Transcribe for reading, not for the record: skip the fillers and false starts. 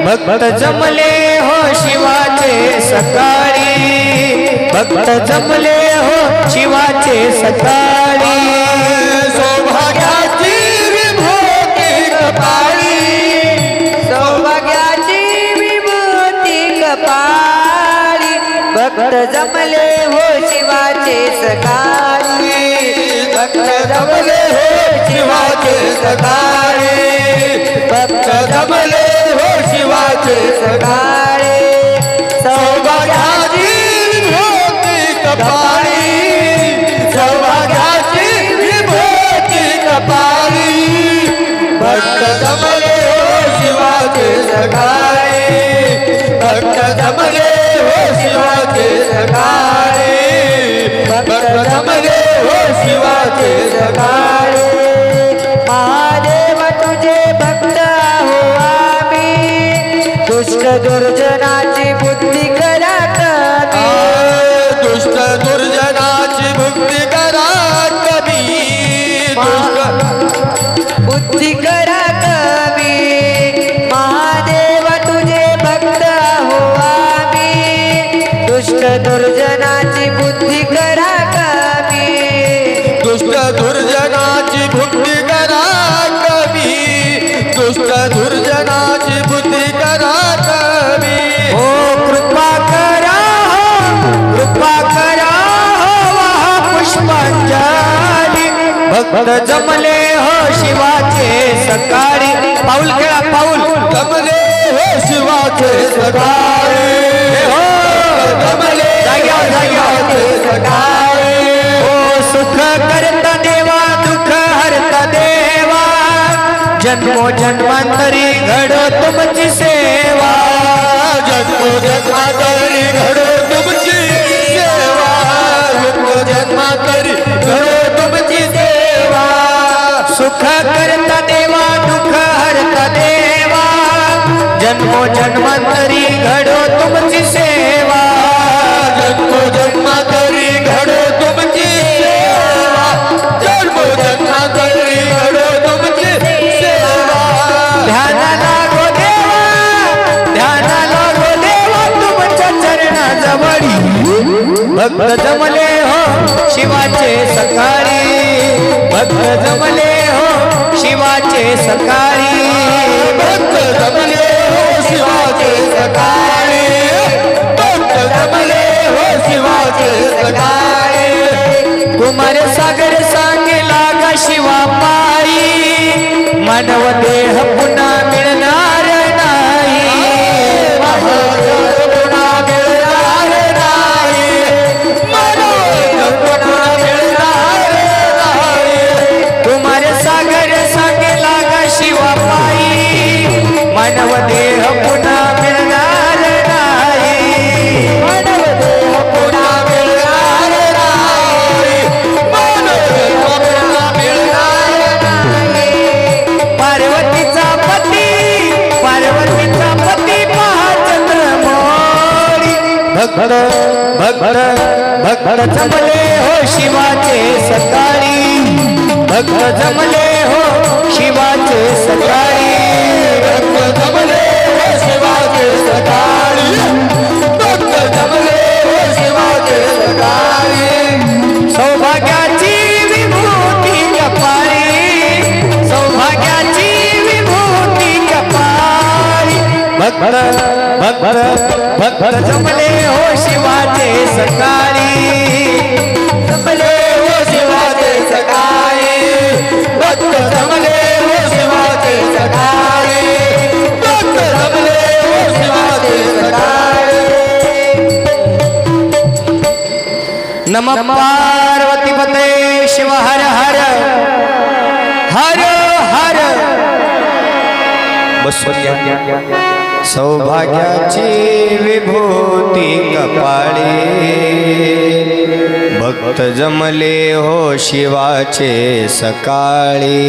भक्त जमले हो शिवाचे सकाळी, भक्त जमले हो शिवाचे सकाळी। सौभाग्याची विभूती कपाळी, सौभाग्याची विभूती कपाळी, भक्त जमले हो शिवाचे सकाळी, भक्त जमले हो शिवाचे सकाळी, भक्त जमले हो शिवाचे सकाळी। सौभाग्याची विभूती कपाळी, सौभाग्याची विभूती कपाळी, भक्त जमले हो शिवाचे सकाळी, भक्त जमले हो शिवाचे सकाळी, भक्त जमले हो शिवाचे सकाळी। महादेव तुझे भक्त हो आम्ही, दुष्ट दुर्जनाची बुद्धी करा कमी, दुष्ट दुर्जनाची बुद्धी करा कमी, बुद्धी करा कमी। महादेव तुझे भक्त हो आम्ही, दुष्ट दुर्जनाची बुद्धी करा कमी, दुष्ट दुर्जनाची बुद्धी करा कमी, दुष्ट दुर्जनाची बुद्धी करा कमी। हो कृपा करा, कृपा करा वाहा पुष्पांजली, भक्त जमले हो शिवाचे सकाळी। पाऊल खेळा पाऊल, जमले हो शिवाचे सकाळी, हो जमले जाग्यावर शिवाचे सकाळी। हो सुख करता देवा, दुःख हरता देवा, जन्मो जन्मांतरी घडो तुमची सेवा, जन्मो जन्मांतरी घडो तुमची सेवा, जन्मो जन्मांतरी घडो तुमची सेवा। सुख करता देवा, दुःख हरता देवा, जन्मो जन्मांतरी घडो तुमची सेवा, जन्मो जन्मांतरी घडो तुमची सेवा, जन्मो जन्मांतरी घडो तुमची सेवा। ध्यान लागो देवा, ध्यान लागो देवा तुमच्या चरणाजवळी, भक्त जमले हो शिवाचे सकाळी, भक्त जमले हो शिवाचे सकाळी, भक्त जमले हो शिवाचे सकाळी, भक्त जमले हो शिवाचे सकाळी। कुमार सागर सांगे लागा शिवा पायी, मानव देह पुन्हा मिळणार नाही, पुन्हा मिळणार नाही, मनोरथ पुन्हा मिळणार नाही। कुमार सागर सांगे लागा शिवा पायी, मानव देह पुन्हा मिळणार नाही, मानव देह पुन्हा मिळणार नाही, मनोरथ पुन्हा मिळणार नाही। पार्वतीचा पती, पार्वतीचा पती पहा चंद्रमौळी, भक्त भक्त भक्त जमले हो शिवाचे सकाळी, भक्त जमले हो शिवाचे सकाळी, भक्त जमले हो शिवाचे सकाळी, भक्त जमले हो शिवाचे सकाळी। सौभाग्याची विभूती कपाळी, सौभाग्याची विभूती कपाळी, भक्त भक्त भक्त जमले हो शिवाचे सकाळी, जमले हो शिवाचे सकाळी, भक्त जमले हो शिवाचे सकाळी, भक्त जमले हो शिवाचे सकाळी। नमः पार्वती पते शिव हर हर हर हर। सौभाग्याची विभूती कपाळी, भक्त जमले हो शिवाचे सकाळी।